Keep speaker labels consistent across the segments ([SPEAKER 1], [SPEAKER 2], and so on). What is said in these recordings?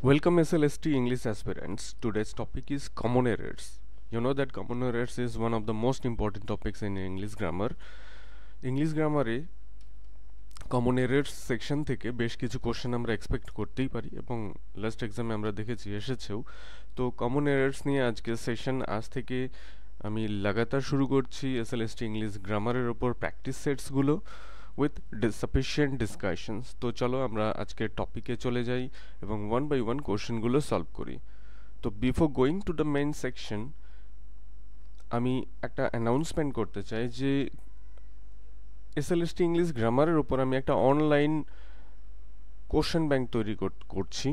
[SPEAKER 1] Welcome SLST English aspirants. Today's topic is common errors. You know that common errors is one of the most important topics in English grammar. English grammar a common errors section থেকে বেশ কিছু question আমরা expect করতেই পারি এবং last এক্সামে আমরা দেখেছি এসেছেও। তো কমন এরর্স নিয়ে আজকে সেশন আজ থেকে আমি লাগাতার শুরু করছি এসএলএসটি ইংলিশ গ্রামারের ওপর প্র্যাকটিস সেটসগুলো উইথ সাফিসিয়েন্ট ডিসকাশনস। তো চলো আমরা আজকের টপিকে চলে যাই এবং ওয়ান বাই ওয়ান কোশ্চেনগুলো সলভ করি। তো before going to the main section আমি একটা অ্যানাউন্সমেন্ট করতে চাই যে এসএলএসটি ইংলিশ গ্রামারের ওপর আমি একটা অনলাইন কোশ্চেন ব্যাংক তৈরি করছি,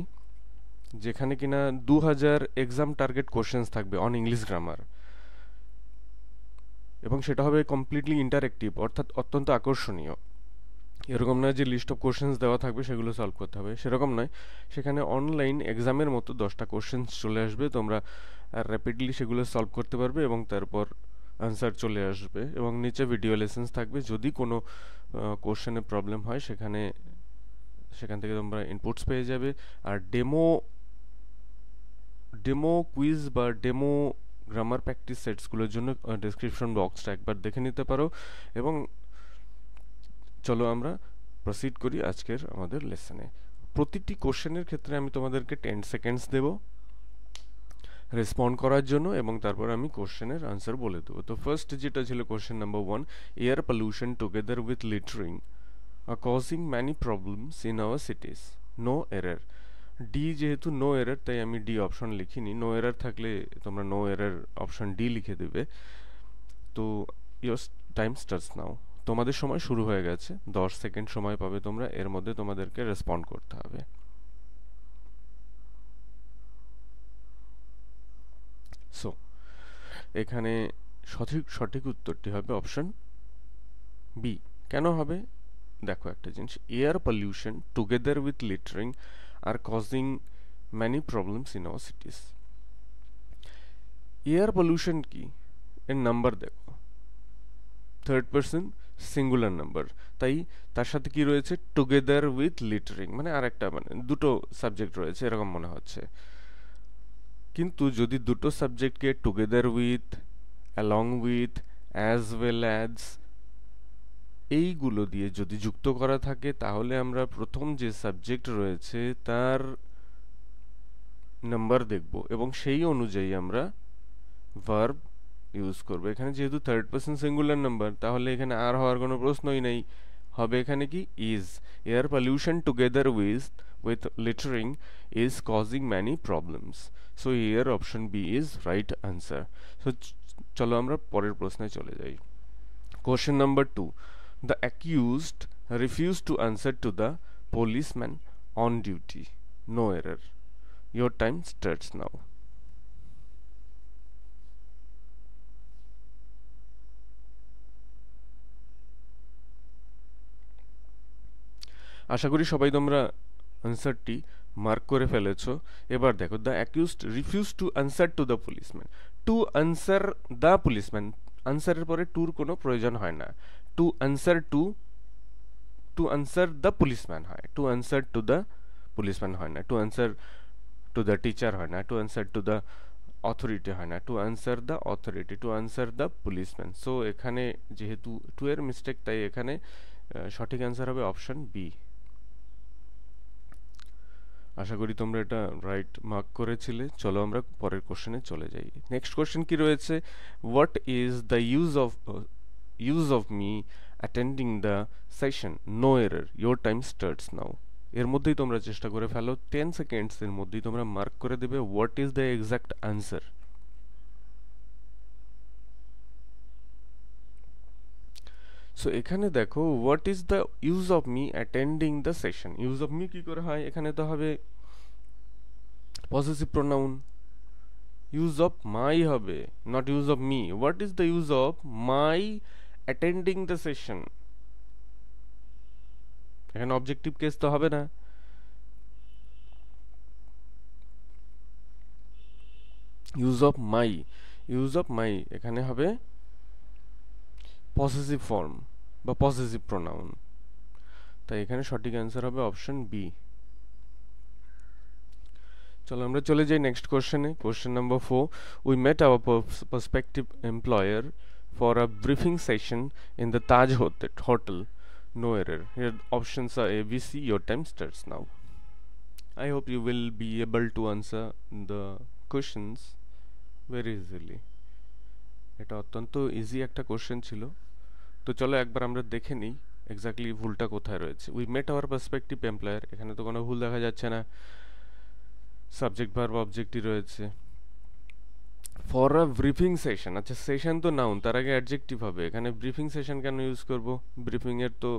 [SPEAKER 1] যেখানে কিনা 2000 এক্সাম টার্গেট কোশ্চেন্স থাকবে অন ইংলিশ গ্রামার, এবং সেটা হবে কমপ্লিটলি ইন্টারেক্টিভ, অর্থাৎ অত্যন্ত আকর্ষণীয়। এরকম নয় যে লিস্ট অফ কোশ্চেন্স দেওয়া থাকবে সেগুলো সলভ করতে হবে, সেরকম নয়। সেখানে অনলাইন এক্সামের মতো 10টা কোশ্চেন্স চলে আসবে, তোমরা র্যাপিডলি সেগুলো সলভ করতে পারবে এবং তারপর আনসার চলে আসবে, এবং নিচে ভিডিও লেসেন্স থাকবে। যদি কোনো কোশ্চেনে প্রবলেম হয় সেখান থেকে তোমরা ইনপুটস পেয়ে যাবে। আর ডেমো কুইজ বা ডেমো গ্রামার প্র্যাকটিস সেটসগুলোর জন্য ডেসক্রিপশন বক্সটা একবার দেখে নিতে পারো। এবং চলো আমরা প্রসিড করি আজকের আমাদের লেসনে। প্রতিটি কোশ্চেনের ক্ষেত্রে আমি তোমাদেরকে 10 সেকেন্ডস দেব রেসপন্ড করার জন্য, এবং তারপর আমি কোশ্চেনের আনসার বলে দেবো। তো ফার্স্ট যেটা ছিল question number 1, air pollution together with littering are causing many problems in our cities, no error. D যেহেতু নো এরর, তাই আমি ডি অপশন লিখিনি। নো এরর থাকলে তোমরা নো এরর অপশন ডি লিখে দেবে। তো ইয়োর টাইম স্টার্টস নাও। তোমাদের সময় শুরু হয়ে গেছে, 10 সেকেন্ড সময় পাবে তোমরা, এর মধ্যে তোমাদেরকে রেসপন্ড করতে হবে। সো এখানে সঠিক উত্তরটি হবে অপশন বি। কেন হবে দেখো একটা জিনিস, air pollution together with littering are causing many problems in our cities. Air pollution কি, এর নাম্বার দেখো, থার্ড পারসন সিঙ্গুলার নাম্বার, তাই তার সাথে কি রয়েছে, টুগেদার উইথ লিটারিং, মানে আর একটা, মানে দুটো সাবজেক্ট রয়েছে এরকম মনে হচ্ছে। কিন্তু যদি দুটো সাবজেক্টকে together with, along with, as well as এইগুলো দিয়ে যদি যুক্ত করা থাকে, তাহলে আমরা প্রথম যে সাবজেক্ট রয়েছে তার নাম্বার দেখব এবং সেই অনুযায়ী আমরা ভার্ব ইউজ করবো। এখানে যেহেতু থার্ড পারসন সিঙ্গুলার নাম্বার, তাহলে এখানে আর হওয়ার কোনো প্রশ্নই নেই, হবে এখানে কি is. Air pollution together with littering is causing many problems. So here option B is right answer. সো চলো আমরা পরের প্রশ্নে চলে যাই। Question number 2, the accused refused to answer to the policeman on duty, no error. Your time starts now. আশা করি সবাই তোমরা আনসারটি মার্ক করে ফেলেছো। এবার দেখো, the accused refuse to answer to the policeman. To answer the policeman, আনসারের পরে টুর কোনো প্রয়োজন হয় না। টু আনসার দ্য পুলিশম্যান হয়, to answer to the policeman হয় না, to answer to the teacher হয় না, to answer to the authority হয় না, to answer the authority, to answer the policeman. So এখানে যেহেতু টু এর মিস্টেক, তাই এখানে সঠিক অ্যান্সার হবে অপশন বি। আশা করি তোমরা এটা রাইট মার্ক করেছিলে। চলো আমরা পরের কোশ্চেনে চলে যাই। নেক্সট কোশ্চেন কি রয়েছে, what is the use of me attending the session, no error, your time starts now. এর মধ্যেই তোমরা চেষ্টা করে ফেলো, 10 সেকেন্ডস এর মধ্যেই তোমরা মার্ক করে দেবে what is the exact answer. So এখানে দেখো, what is the use of me attending the session. Use of me কি করে হয়, এখানে তো হবে possessive pronoun, use of my হবে, not use of me. What is the use of my attending the session, এখানে অবজেক্টিভ কেস তো হবে না। ইউজ অফ মাই এখানে হবে পসেসিভ ফর্ম বা পসেসিভ প্রোনাউন, তাই এখানে সঠিক অ্যান্সার হবে অপশন বি। চলো আমরা চলে যাই নেক্সট কোশ্চেনে। Question number 4, we met our prospective employer for a briefing session in the Taj Hotel. No error. Here options are A, B, C. Your time starts now. I hope you will be able to answer the questions very easily. এটা অত্যন্ত easy একটা question ছিল। তো চলো একবার আমরা দেখে নিই এক্স্যাক্টলি ভুলটা কোথায় রয়েছে। We met our perspective employer, এখানে তো কোনো ভুল দেখা যাচ্ছে না, সাবজেক্ট ভার্ব অবজেক্টই রয়েছে। ফর আ ব্রিফিং সেশন, আচ্ছা সেশন তো নাউন, তার আগে অ্যাডজেক্টিভ হবে, এখানে ব্রিফিং সেশন কেন ইউজ করব? ব্রিফিং এর তো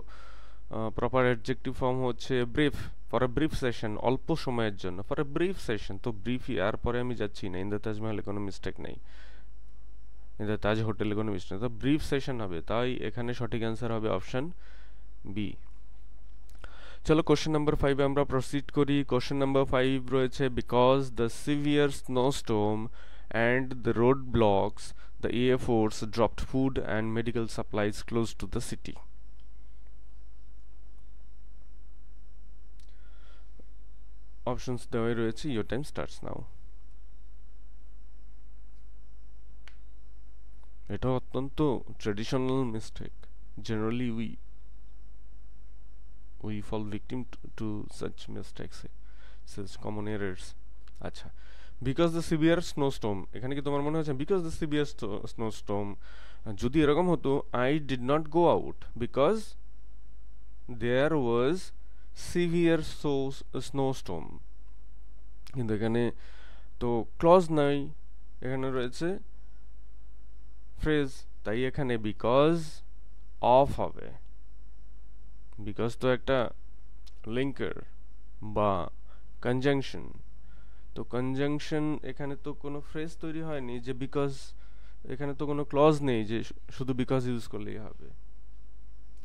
[SPEAKER 1] প্রপার অ্যাডজেক্টিভ ফর্ম হচ্ছে brief. For a brief session, অল্প সময়ের জন্য, ফর আ ব্রিফ সেশন, তো ব্রিফই, আর পরে আমি যাচ্ছি না। ইন দ্য তাজমহলে কোনো মিস্টেক নেই, ইন দ্য তাজ হোটেলে কোনো মিস্টেক, তো ব্রিফ সেশন হবে, তাই এখানে সঠিক অ্যান্সার হবে অপশন বি। চলো কোশ্চেন নাম্বার 5 আমরা প্রসিড করি। কোশ্চেন নাম্বার 5 রয়েছে, because the severe snowstorm and the roadblocks, the Air Force dropped food and medical supplies close to the city. Options দেওয়া রয়েছে, your time starts now. এটা অত্যন্ত traditional mistake, generally we fall victim to such mistakes, such common errors. আচ্ছা, because the severe স্নোস্টর্ম, এখানে কি তোমার মনে হচ্ছে বিকজ দ্য সিভিয়ার স্নোস্টর্ম? যদি এরকম হতো, I did not go out because there was severe snowstorm, কিন্তু এখানে তো ক্লজ নাই, এখানে রয়েছে ফ্রেজ, তাই এখানে বিকজ অফ হবে। বিকজ তো একটা লিঙ্কার বা কনজাংশন, তো কনজাংশন, এখানে তো কোনো ফ্রেজ তৈরি হয়নি যে বিকজ, এখানে তো কোনো ক্লজ নেই যে শুধু বিকজ ইউজ করলেই হবে,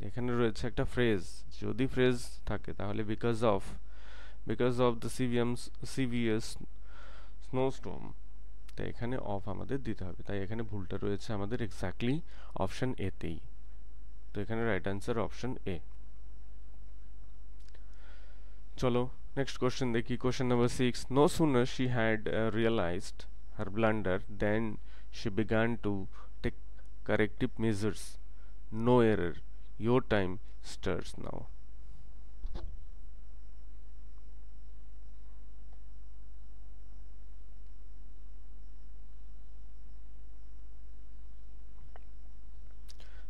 [SPEAKER 1] এখানে রয়েছে একটা ফ্রেজ। যদি ফ্রেজ থাকে তাহলে বিকজ অফ দ্য সিভিয়াস স্নোস্টর্ম, তাই এখানে অফ আমাদের দিতে হবে, তাই এখানে ভুলটা রয়েছে আমাদের এক্স্যাক্টলি অপশন এ তেই। তো এখানে রাইট অ্যান্সার অপশন এ। চলো next question দেখি। question number 6, no sooner she had realized her blunder than she began to take corrective measures. No error. Your time starts now.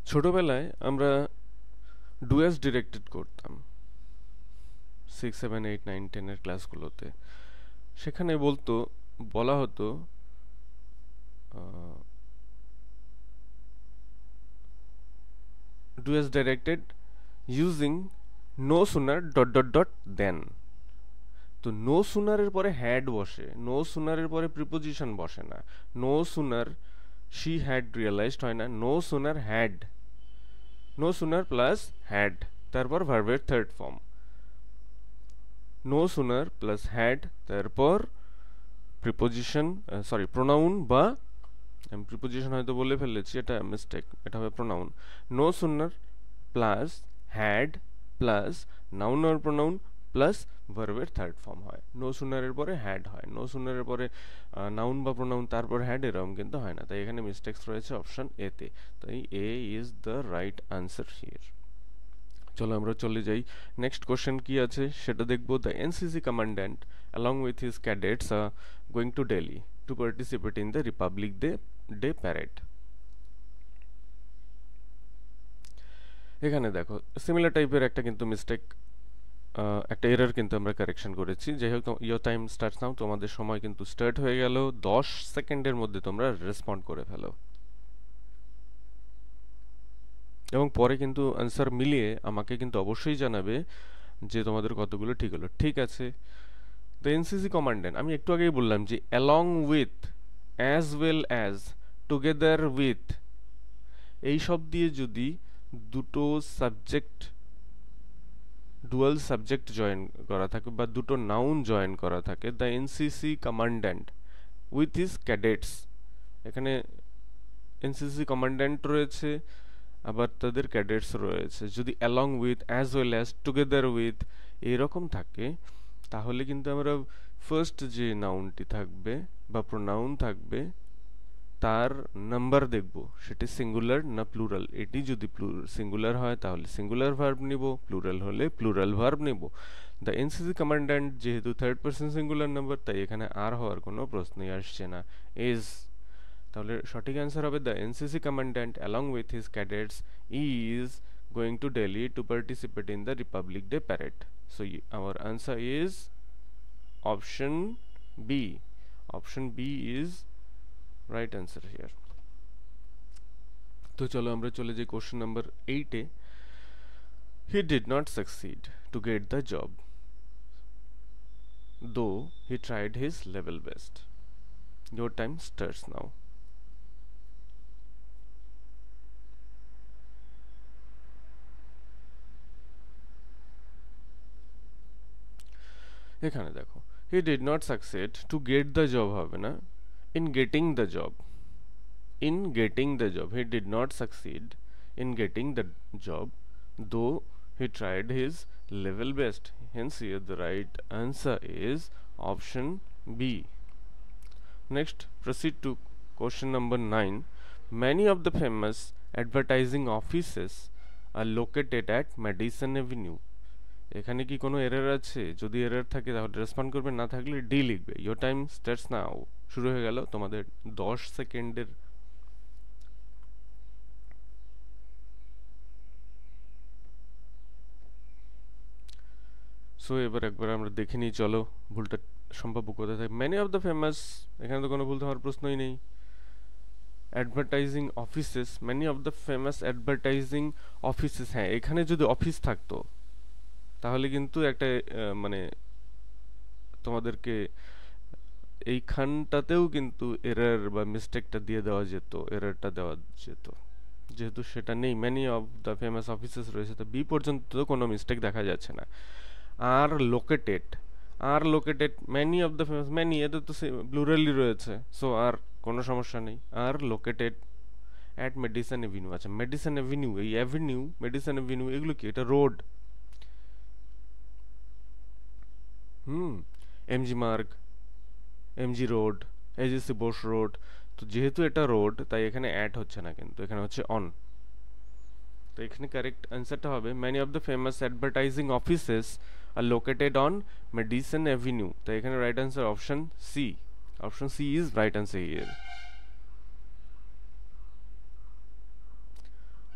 [SPEAKER 1] ছোটবেলায় আমরা ডুয়েস directed করতাম 6, 7, 8, 9, 10 এর ক্লাসগুলোতে। সেখানে বলা হতো do as directed using no sooner dot dot dot than. তো no সুনারের পরে হ্যাড বসে, নো সুনারের পরে প্রিপোজিশন বসে না। No sooner she had realized হয় না, no sooner had, no sooner plus had, তারপর ভার্বের third form. No sooner plus had, তারপর প্রিপোজিশন, সরি প্রোনাউন, বা আমি প্রিপোজিশন হয়তো বলে ফেলেছি, এটা মিস্টেক, এটা হবে pronoun. No sooner plus had plus noun আর প্রোনাউন প্লাস ভার্বের থার্ড ফর্ম হয়। নো সুনারের পরে হ্যাড হয়, নো সুনারের পরে নাউন বা প্রোনাউন তারপর হ্যাড, এরকম কিন্তু হয় না, তাই এখানে মিস্টেক্স রয়েছে অপশন এ তে, তাই A is the right answer here. চলো আমরা চলে যাই, নেক্সট কোশ্চেন কি আছে সেটা দেখবো। The NCC commandant along with his cadets are going to Delhi to participate in the Republic Day parade. এখানে দেখো সিমিলার টাইপের একটা কিন্তু মিস্টেক, একটা এরর কিন্তু আমরা কারেকশন করেছি। যাই হোক, ইয়োর টাইম স্টার্টস নাও, তোমাদের সময় কিন্তু স্টার্ট হয়ে গেল, 10 সেকেন্ডের মধ্যে তোমরা রেসপন্ড করে ফেলো, এবং পরে কিন্তু আনসার মিলিয়ে আমাকে কিন্তু অবশ্যই জানাবে যে তোমাদের কতগুলো ঠিক হলো। ঠিক আছে, দ্য এনসিসি কমান্ড্যান্ট, আমি একটু আগেই বললাম যে along with, as well as, together with, এই সব দিয়ে যদি দুটো সাবজেক্ট, ডুয়াল সাবজেক্ট জয়েন করা থাকে বা দুটো নাউন জয়েন করা থাকে, the NCC commandant with his cadets, এখানে এনসিসি কমান্ড্যান্ট রয়েছে আবার তাদের ক্যাডেটস রয়েছে, যদি along with, as well as, together with এরকম থাকে, তাহলে কিন্তু আমরা ফার্স্ট যে নাউনটি থাকবে বা প্রোনাউন থাকবে তার নাম্বার দেখব, সেটি সিঙ্গুলার না প্লুরাল। এটি যদি সিঙ্গুলার হয় তাহলে সিঙ্গুলার ভার্ব নিব, প্লুরাল হলে প্লুরাল ভার্ব নিব। দ্য এনসিসি কমান্ড্যান্ট যেহেতু থার্ড পারসন সিঙ্গুলার নাম্বার, তাই এখানে আর হওয়ার কোনো প্রশ্নই আসছে না, ইজ। তাহলে সঠিক অ্যান্সার হবে the NCC commandant along with his cadets is going to Delhi to participate in the Republic Day parade. So our answer is option B. Option B is right answer here. তো চলো আমরা চলে যাই question number 8 A. He did not succeed to get the job, though he tried his level best. Your time starts now. এখানে দেখো, he did not succeed to get the job হবে না, in getting the job. In getting the job, he did not succeed in getting the job, though he tried his level best. Hence here the right answer is option B. Next, proceed to question number 9. Many of the famous advertising offices are located at Madison Avenue. এখানে কি কোনো error আছে? যদি error থাকে তাহলে respond করবে, না থাকলে ডি লিখবে। ইয়োর টাইম স্টার্টস নাও। শুরু হয়ে গেল তোমাদের 10 সেকেন্ডের। সো এবার একবার আমরা দেখে নিই, চলো ভুলটা সম্ভাব্য কোথায় থাকে। মেনি অফ দ্য ফেমাস, এখানে তো কোনো ভুল হওয়ার প্রশ্নই নেই। Advertising offices, many of the famous advertising offices, হ্যাঁ এখানে যদি অফিস থাকতো তাহলে কিন্তু একটা মানে তোমাদেরকে এইখানটাতেও কিন্তু এরর বা মিস্টেকটা দিয়ে দেওয়া যেত, এররটা দেওয়া যেত। যেহেতু সেটা নেই, many of the famous offices রয়েছে, তো বি পর্যন্ত তো কোনো মিস্টেক দেখা যাচ্ছে না। Are located, are located many of the famous, many এদের তো প্লুরালি রয়েছে, সো আর কোনো সমস্যা নেই। Are located at Madison Avenue. আচ্ছা মেডিসন এভিনিউ, এই অ্যাভিনিউ, মেডিসন এভিনিউ এগুলো কি? এটা road. MG Marg, MG road, AJC Bose road. তো যেহেতু এটা রোড তাই এখানে অ্যাড হচ্ছে না, কিন্তু এখানে হচ্ছে অন। তো এখানে কারেক্ট অ্যান্সারটা হবে many of the famous advertising offices are located on Madison Avenue. তাই এখানে right answer option C. Option C is right answer here.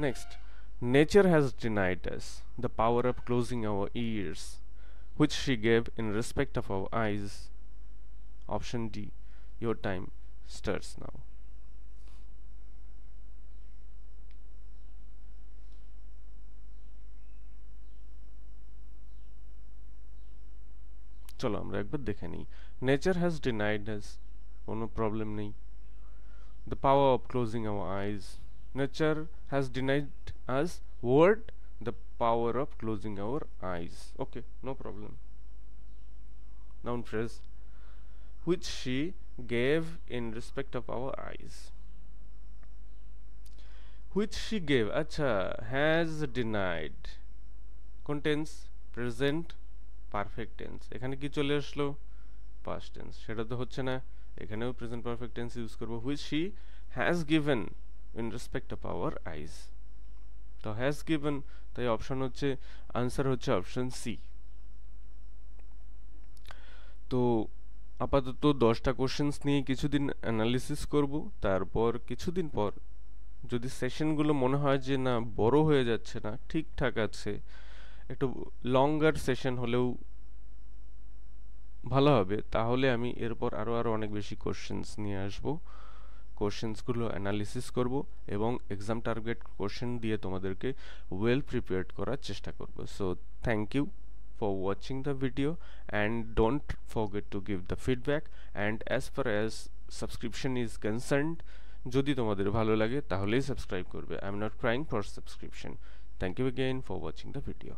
[SPEAKER 1] Next, nature has denied us the power of closing our ears, which she gave in respect of our eyes. Option D. Your time starts now. চলো আমরা একবার দেখে নিই। Nature has denied us, কোনো problem নেই। The power of closing our eyes. Nature has denied us what? The power of closing our eyes. Okay, no problem. Noun phrase, which she gave in respect of our eyes. Which she gave, acha, has denied contains present perfect tense. এখানে কি চলে আসলো? past tense। সেটা তো হচ্ছে না, এখানেও present perfect tense use করব। which she has given in respect of our eyes। তো has given, তাই অপশন হচ্ছে, আনসার হচ্ছে অপশন সি। তো আপাতত 10টা কোশ্চেন্স নিয়ে কিছুদিন অ্যানালিসিস করব, তারপর কিছুদিন পর যদি সেশনগুলো মনে হয় যে না বড় হয়ে যাচ্ছে না, ঠিকঠাক আছে, একটু লঙ্গার সেশন হলেও ভালো হবে, তাহলে আমি এরপর আরও অনেক বেশি কোশ্চেন্স নিয়ে আসবো। কোশ্চেন্সগুলো অ্যানালিসিস করব এবং এক্সাম টার্গেট কোশ্চেন দিয়ে তোমাদেরকে ওয়েল প্রিপেয়ার্ড করার চেষ্টা করব। So thank you for watching the video and don't forget to give the feedback, and as far as subscription is concerned, যদি তোমাদের ভালো লাগে তাহলেই সাবস্ক্রাইব করবে। I am not crying for subscription. Thank you again for watching the video.